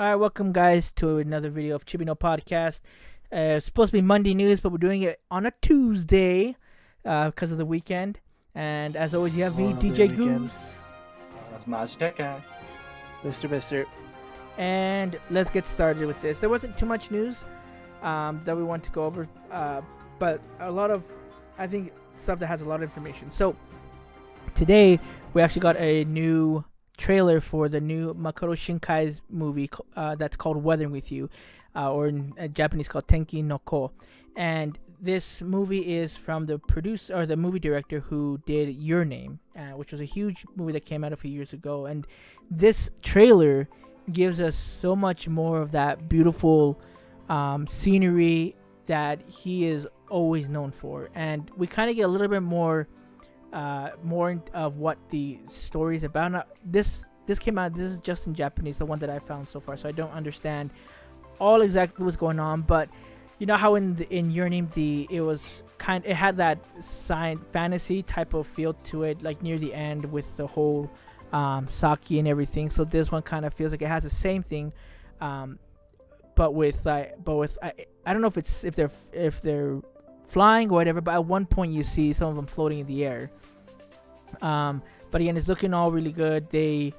All right, welcome guys to another video of Chibi podcast. It's supposed to be Monday news, but we're doing it on a Tuesday because of the weekend. And as always, you have me, DJ Goose. That's Majteka. Mr. And let's get started with this. There wasn't too much news that we want to go over, but a lot of, I think, stuff that has a lot of information. So today we actually got a new trailer for the new Makoto Shinkai's movie that's called Weathering with You, or in Japanese called Tenki no Ko. And this movie is from the producer or the movie director who did Your Name, which was a huge movie that came out a few years ago. And this trailer gives us so much more of that beautiful scenery that he is always known for, and we kind of get a little bit more of what the story is about. Now, this came out. This is just in Japanese, the one that I found so far, so I don't understand all exactly what's going on. But you know how in Your Name it had that science fantasy type of feel to it, like near the end with the whole sake and everything. So this one kind of feels like it has the same thing, but with I don't know if they're flying or whatever. But at one point you see some of them floating in the air. But again, it's looking all really good. They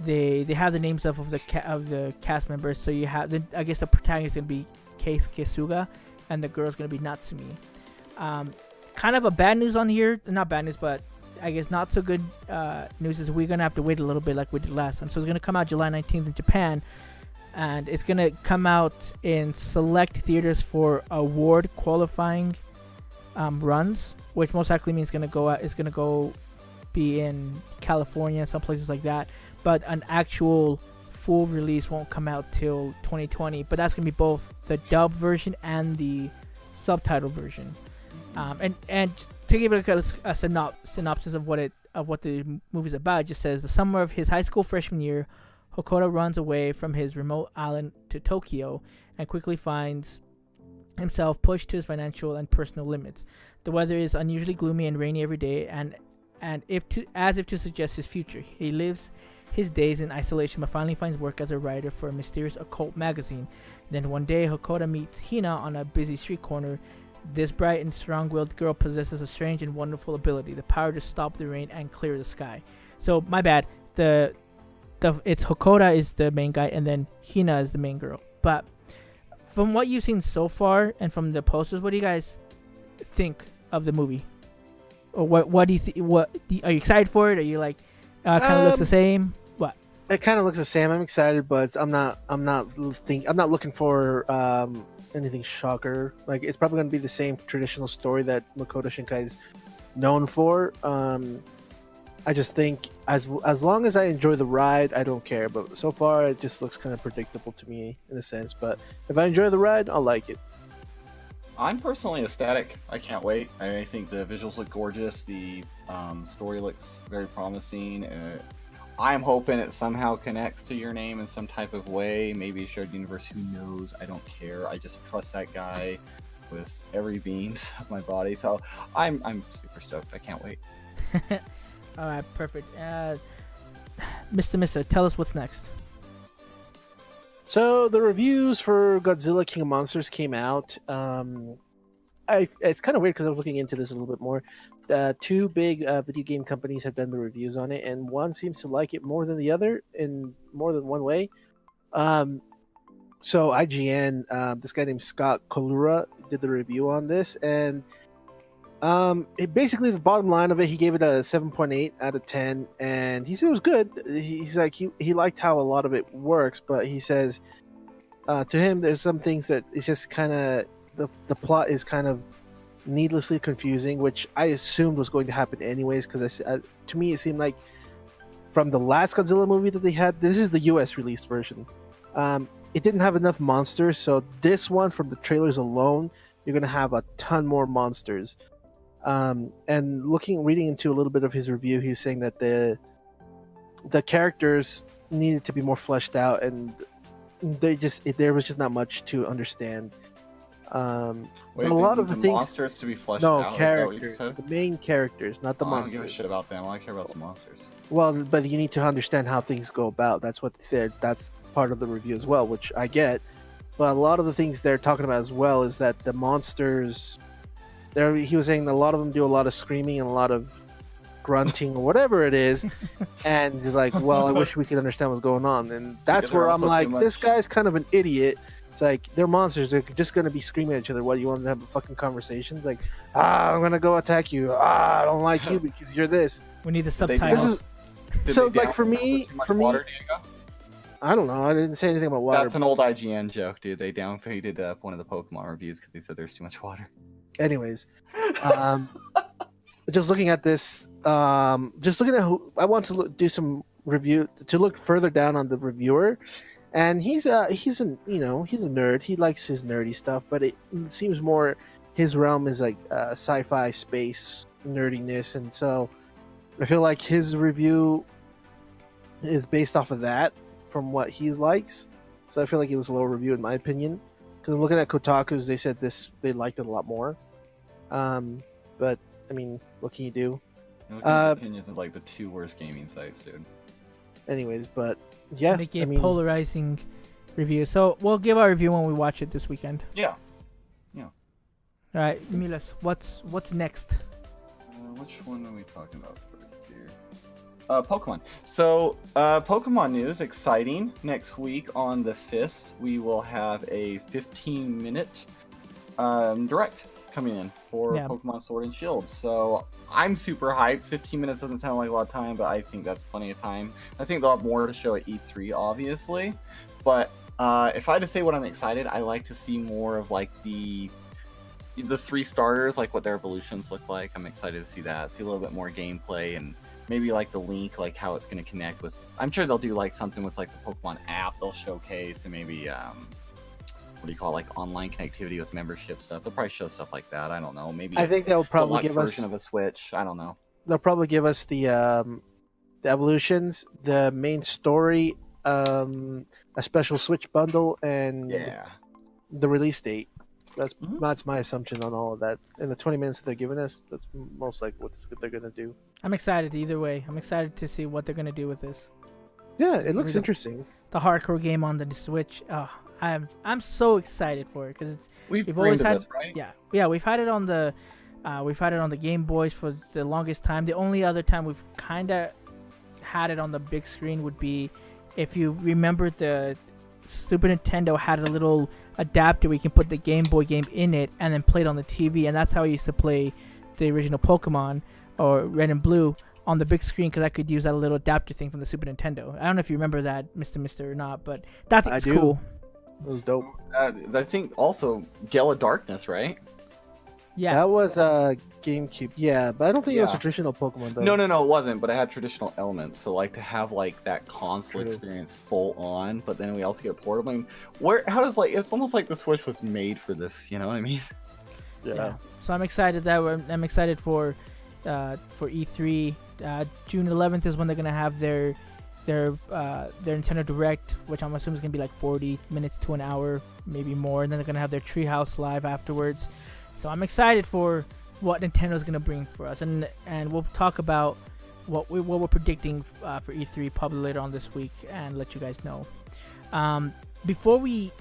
have the names of the cast members. So you have I guess the protagonist is gonna be Case Kesuga, and the girl's gonna be Natsumi. Kind of a bad news on here, not bad news, but I guess not so good news is we're gonna have to wait a little bit like we did last time. So it's gonna come out July 19th in Japan, and it's gonna come out in select theaters for award qualifying runs, which most likely means it's gonna go be in California and some places like that. But an actual full release won't come out till 2020. But that's gonna be both the dub version and the subtitle version. And to give it a synopsis of what the movie's about, it just says the summer of his high school freshman year, Hokuto runs away from his remote island to Tokyo and quickly finds himself pushed to his financial and personal limits. The weather is unusually gloomy and rainy every day, and as if to suggest his future. He lives his days in isolation, but finally finds work as a writer for a mysterious occult magazine. Then one day, Hokuto meets Hina on a busy street corner. This bright and strong-willed girl possesses a strange and wonderful ability, the power to stop the rain and clear the sky. So, my bad. It's Hokuto is the main guy, and then Hina is the main girl. But from what you've seen so far and from the posters, what do you guys think of the movie? Or what do you think? Are you excited for it? Are you like kind of looks the same? What? It kind of looks the same. I'm excited, but I'm not looking for anything shocker. Like, it's probably going to be the same traditional story that Makoto Shinkai is known for. I just think as long as I enjoy the ride, I don't care. But so far, it just looks kind of predictable to me in a sense. But if I enjoy the ride, I'll like it. I'm personally ecstatic. I can't wait. I think the visuals look gorgeous. The story looks very promising. I'm hoping it somehow connects to Your Name in some type of way. Maybe a shared universe. Who knows? I don't care. I just trust that guy with every beans of my body. So I'm super stoked. I can't wait. All right, perfect. Mr. Tell us what's next. So the reviews for Godzilla King of Monsters came out. It's kind of weird because I was looking into this a little bit more. Two big video game companies have done the reviews on it, and one seems to like it more than the other in more than one way. So IGN, this guy named Scott Kalura did the review on this, and basically the bottom line of it, he gave it a 7.8 out of 10, and he said it was good. He's like he liked how a lot of it works, but he says to him there's some things that it's just kind of the plot is kind of needlessly confusing, which I assumed was going to happen anyways, because to me it seemed like from the last Godzilla movie that they had, this is the US released version, it didn't have enough monsters. So this one, from the trailers alone, you're gonna have a ton more monsters. And reading into a little bit of his review, he's saying that the characters needed to be more fleshed out, and there was just not much to understand. Wait, a lot of the things, monsters to be fleshed no out. characters, the main characters, not the monsters. I don't give a shit about them. All I care about is the monsters. Well, but you need to understand how things go about. That's what part of the review as well, which I get. But a lot of the things they're talking about as well is that the monsters, he was saying a lot of them do a lot of screaming and a lot of grunting or whatever it is, and he's like, well, I wish we could understand what's going on. And that's where I'm like, this guy's kind of an idiot. It's like, they're monsters, they're just going to be screaming at each other. What, you want to have a fucking conversation? It's like, I'm going to go attack you. I don't like you because you're this. We need the subtitles. So like for me, water, Diego? I don't know. I didn't say anything about water. That's an old IGN joke, dude. They downfaded one of the Pokemon reviews because they said there's too much water. Anyways, just looking at this, just looking at who I want to do some review to look further down on the reviewer, and he's a nerd. He likes his nerdy stuff, but it seems more his realm is like sci-fi space nerdiness, and so I feel like his review is based off of that from what he likes. So I feel like it was a low review in my opinion. Because looking at Kotaku's, they said they liked it a lot more. But I mean, what can you do? Opinions of like the 2 worst gaming sites, dude. Anyways, but yeah, make a polarizing review. So we'll give our review when we watch it this weekend. Yeah. All right, Milas, what's next? Which one are we talking about first here? Pokemon. So, Pokemon news, exciting. Next week on the 5th, we will have a 15-minute direct coming in for Pokemon Sword and Shield. So, I'm super hyped. 15 minutes doesn't sound like a lot of time, but I think that's plenty of time. I think they'll have more to show at E3, obviously. But if I had to say what I'm excited, I like to see more of like the 3 starters, like what their evolutions look like. I'm excited to see that. See a little bit more gameplay and maybe like the link, like how it's going to connect with. I'm sure they'll do like something with like the Pokemon app they'll showcase, and maybe what do you call it, like online connectivity with membership stuff. They'll probably show stuff like that. I don't know. Maybe I think they'll probably give version us of a Switch. I don't know. They'll probably give us the evolutions, the main story, a special Switch bundle, and the release date. That's my assumption on all of that. In the 20 minutes that they're giving us, that's most likely what they're going to do. I'm excited either way. I'm excited to see what they're going to do with this. Yeah, it looks interesting. The hardcore game on the Switch. I'm so excited for it because we've always had this, right? Yeah, we've had it on the Game Boys for the longest time. The only other time we've kind of had it on the big screen would be if you remember the Super Nintendo had a little adapter where you can put the Game Boy game in it and then play it on the TV, and that's how I used to play the original Pokemon or Red and Blue on the big screen because I could use that little adapter thing from the Super Nintendo. I don't know if you remember that, Mr. or not, but that thing's cool. It was dope. I think also Gale of Darkness, right? Yeah, that was GameCube. Yeah, but I don't think it was a traditional Pokemon though. No, it wasn't. But it had traditional elements. So like to have like that console experience full on, but then we also get portable. I mean, how does it's almost like the Switch was made for this. You know what I mean? Yeah. So I'm excited I'm excited for E3. June 11th is when they're gonna have their Nintendo Direct, which I'm assuming is gonna be like 40 minutes to an hour, maybe more. And then they're gonna have their Treehouse Live afterwards. So I'm excited for what Nintendo's gonna bring for us, and we'll talk about what we're predicting for E3 probably later on this week, and let you guys know. Before we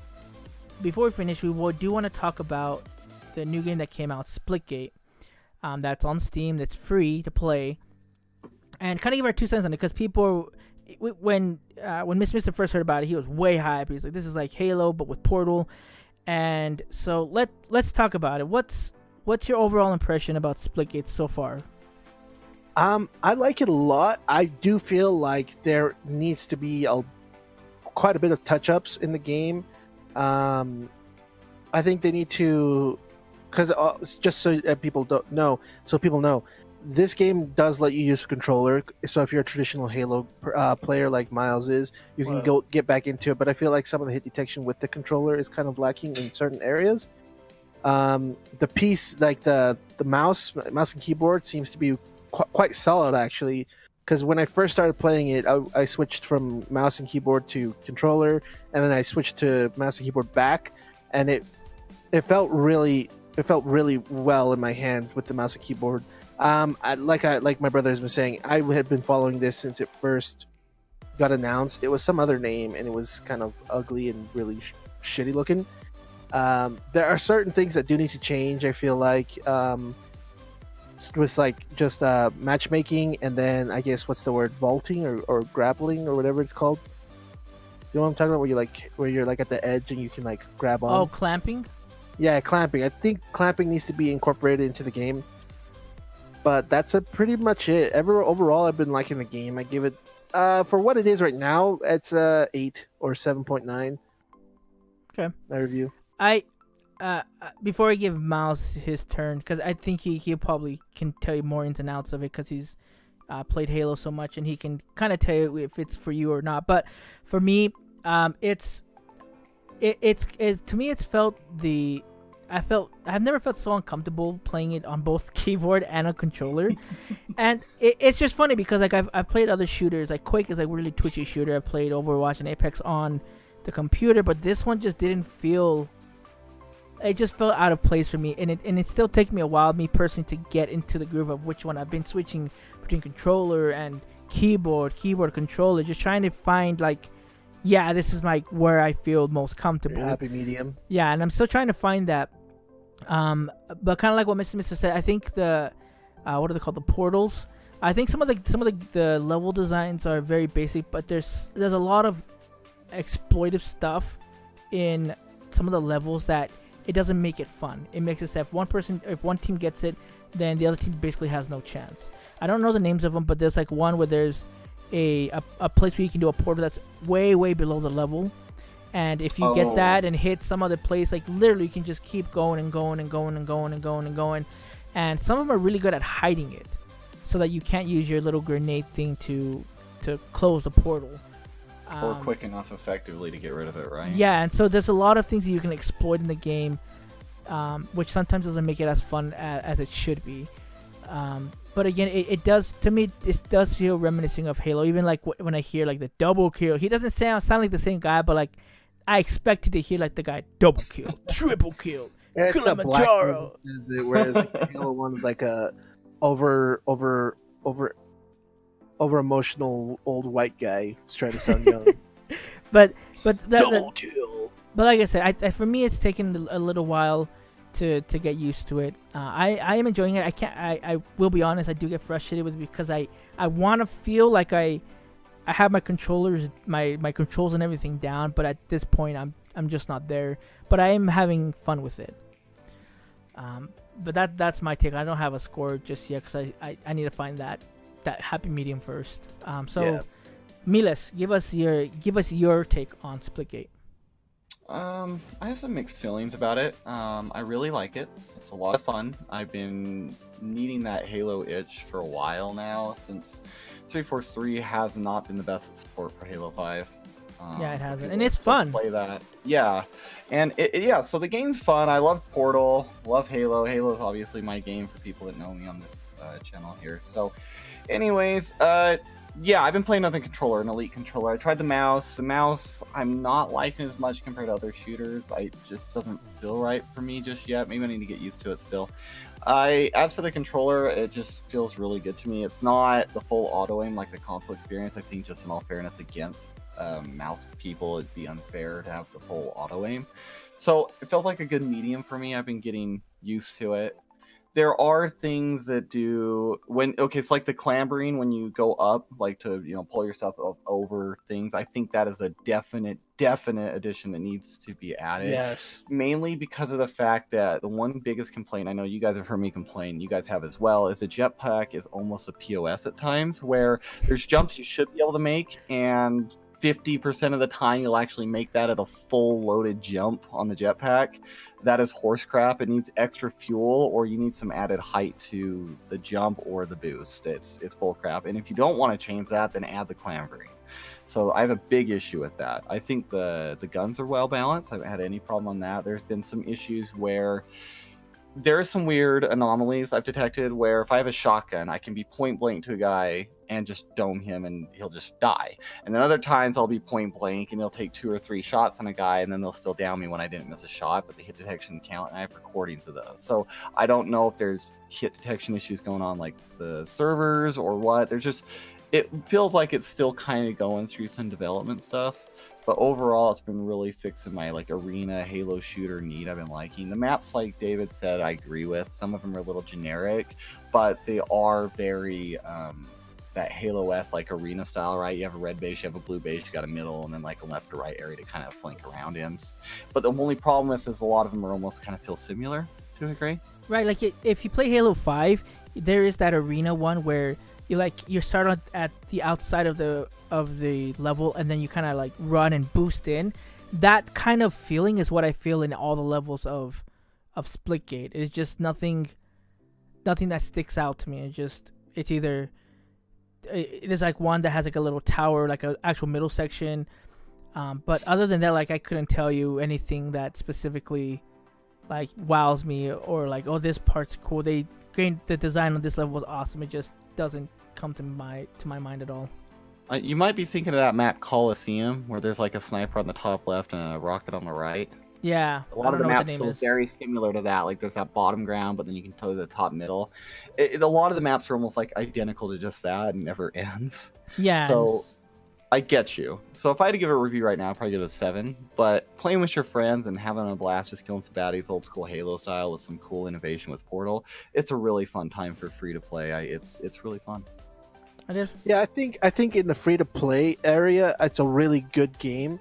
finish, we do want to talk about the new game that came out, Splitgate. That's on Steam. That's free to play, and kind of give our 2 cents on it because people, when Mr. first heard about it, he was way hyped. He's like, "This is like Halo but with Portal." And so let's talk about it. What's your overall impression about Splitgate so far? I like it a lot. I do feel like there needs to be quite a bit of touch-ups in the game. I think they need to, because just so people know, this game does let you use a controller. So if you're a traditional Halo player like Miles is, you can go get back into it. But I feel like some of the hit detection with the controller is kind of lacking in certain areas. The piece, like the mouse and keyboard, seems to be quite solid actually. Because when I first started playing it, I switched from mouse and keyboard to controller, and then I switched to mouse and keyboard back, and it felt really well in my hands with the mouse and keyboard. Like my brother has been saying, I had been following this since it first got announced, it was some other name, and it was kind of ugly and really shitty looking. There are certain things that do need to change. I feel like with like just matchmaking, and then I guess what's the word, vaulting or grappling or whatever it's called. You know what I'm talking about? Where you're like at the edge and you can like grab on. Oh, clamping. Yeah, clamping. I think clamping needs to be incorporated into the game. But that's pretty much it. Overall, I've been liking the game. I give it, for what it is right now, it's 8 or 7.9. Okay. My review. I before I give Miles his turn, because I think he probably can tell you more ins and outs of it, because he's played Halo so much, and he can kind of tell you if it's for you or not. But for me, it's to me, it's felt I've never felt so uncomfortable playing it on both keyboard and a controller. And it's just funny because like I've played other shooters, like Quake is like a really twitchy shooter. I've played Overwatch and Apex on the computer, but this one just didn't feel, it just felt out of place for me, and it still takes me a while, me personally, to get into the groove of which one. I've been switching between controller and keyboard controller, just trying to find like, yeah, this is like where I feel most comfortable. Happy medium. Yeah, and I'm still trying to find that. But kind of like what Mr. said, I think the what are they called, the portals. I think some of the level designs are very basic, but there's a lot of exploitive stuff in some of the levels that it doesn't make it fun. It makes it so if one team gets it, then the other team basically has no chance. I don't know the names of them, but there's like one where there's a place where you can do a portal that's way below the level, and if you get that and hit some other place, like literally you can just keep going and going and going and going and going and going. And some of them are really good at hiding it, so that you can't use your little grenade thing to close the portal. Or quick enough effectively to get rid of it, right? Yeah, and so there's a lot of things that you can exploit in the game, which sometimes doesn't make it as fun as it should be. But again, it does, to me, it does feel reminiscent of Halo. Even like when I hear like the double kill, he doesn't sound like the same guy, but like I expected to hear like the guy double kill, triple kill, It's Kilimanjaro. Whereas like, Halo 1 is like a over emotional old white guy who's trying to sound young. but Double kill. But like I said, for me, it's taken a little while to get used to it. I am enjoying it. I will be honest, I do get frustrated with it because I want to feel like I have my controllers, my controls and everything down, but at this point I'm just not there. But I am having fun with it. But that's my take. I don't have a score just yet because I need to find that happy medium first. Yeah. Miles, give us your take on Splitgate. I have some mixed feelings about it. I really like it. It's a lot of fun. I've been needing that Halo itch for a while now, since 343 has not been the best support for Halo 5. Yeah, it hasn't, and it's fun. Play that, yeah, and yeah. So the game's fun. I love Portal, love Halo. Halo is obviously my game for people that know me on this channel here. So, anyways, yeah, I've been playing with a controller, an Elite controller. I tried the mouse. The mouse, I'm not liking as much compared to other shooters. It just doesn't feel right for me just yet. Maybe I need to get used to it still. As for the controller, it just feels really good to me. It's not the full auto aim like the console experience. I think, just in all fairness, against mouse people, it'd be unfair to have the full auto aim. So it feels like a good medium for me. I've been getting used to it. There are things that do it's like the clambering when you go up, like to pull yourself over things. I think that is a definite addition that needs to be added. Yes. Mainly because of the fact that the one biggest complaint, I know you guys have heard me complain, you guys have as well, is the jetpack is almost a POS at times, where there's jumps you should be able to make, and 50% of the time you'll actually make that at a full loaded jump on the jetpack. That is horse crap. It needs extra fuel, or you need some added height to the jump or the boost. It's bull crap. And if you don't want to change that, then add the clambering. So I have a big issue with that. I think the guns are well balanced. I haven't had any problem on that. There's been some issues where there are some weird anomalies I've detected, where if I have a shotgun, I can be point blank to a guy and just dome him and he'll just die. And then other times I'll be point blank and he'll take 2 or 3 shots on a guy and then they'll still down me when I didn't miss a shot, but the hit detection count, and I have recordings of those. So I don't know if there's hit detection issues going on, like the servers or what. There's just, it feels like it's still kind of going through some development stuff. But overall, it's been really fixing my like arena Halo shooter need I've been liking. The maps, like David said, I agree with. Some of them are a little generic, but they are very that Halo-esque like arena style, right? You have a red base, you have a blue base, you got a middle, and then like a left or right area to kind of flank around in. But the only problem is a lot of them are almost kind of feel similar to a degree. Right, like if you play Halo 5, there is that arena one where you start at the outside of the level, and then you kind of like run and boost in. That kind of feeling is what I feel in all the levels of Splitgate. It's just nothing that sticks out to me. It's either it is like one that has like a little tower, like an actual middle section. But other than that, like I couldn't tell you anything that specifically like wows me or like, oh, this part's cool. The design on this level was awesome. It just doesn't come to my mind at all. You might be thinking of that map Coliseum, where there's like a sniper on the top left and a rocket on the right. Yeah, a lot of the maps feel very similar to that. Like there's that bottom ground, but then you can tell the top middle. A lot of the maps are almost like identical to just that and never ends. Yeah. So I get you. So if I had to give it a review right now, I'd probably give it a 7. But playing with your friends and having a blast, just killing some baddies, old school Halo style with some cool innovation with Portal, it's a really fun time for free to play. It's really fun. Yeah, I think in the free to play area, it's a really good game.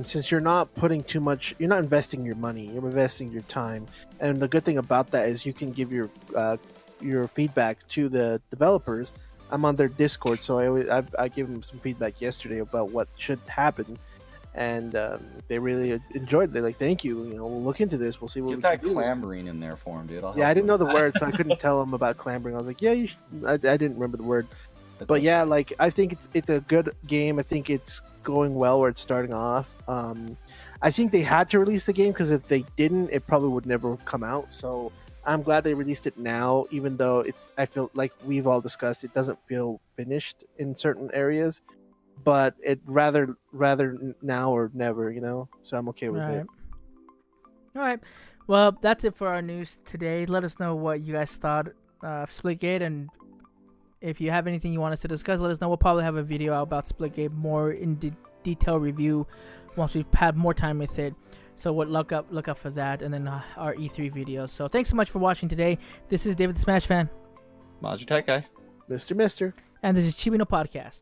Since you're not putting too much, you're not investing your money, you're investing your time. And the good thing about that is you can give your feedback to the developers. I'm on their Discord, so I gave them some feedback yesterday about what should happen, and they really enjoyed it. They're like, "Thank you, we'll look into this. We'll see what we can do." Get that clambering in there for him, dude. Yeah, I didn't know the word, so I couldn't tell them about clambering. I was like, "Yeah, you should." I didn't remember the word, but yeah, like I think it's a good game. I think it's going well where it's starting off. I think they had to release the game because if they didn't, it probably would never have come out. So I'm glad they released it now, even though I feel like we've all discussed, it doesn't feel finished in certain areas, but it rather now or never, so I'm okay with it. All right. Well, that's it for our news today. Let us know what you guys thought of Splitgate, and if you have anything you want us to discuss, let us know. We'll probably have a video out about Splitgate, more in detail review once we've had more time with it. So look up for that, and then our E3 video. So thanks so much for watching today. This is David the Smash Fan. Maju Tech Guy. Mr. And this is Chibi no Podcast.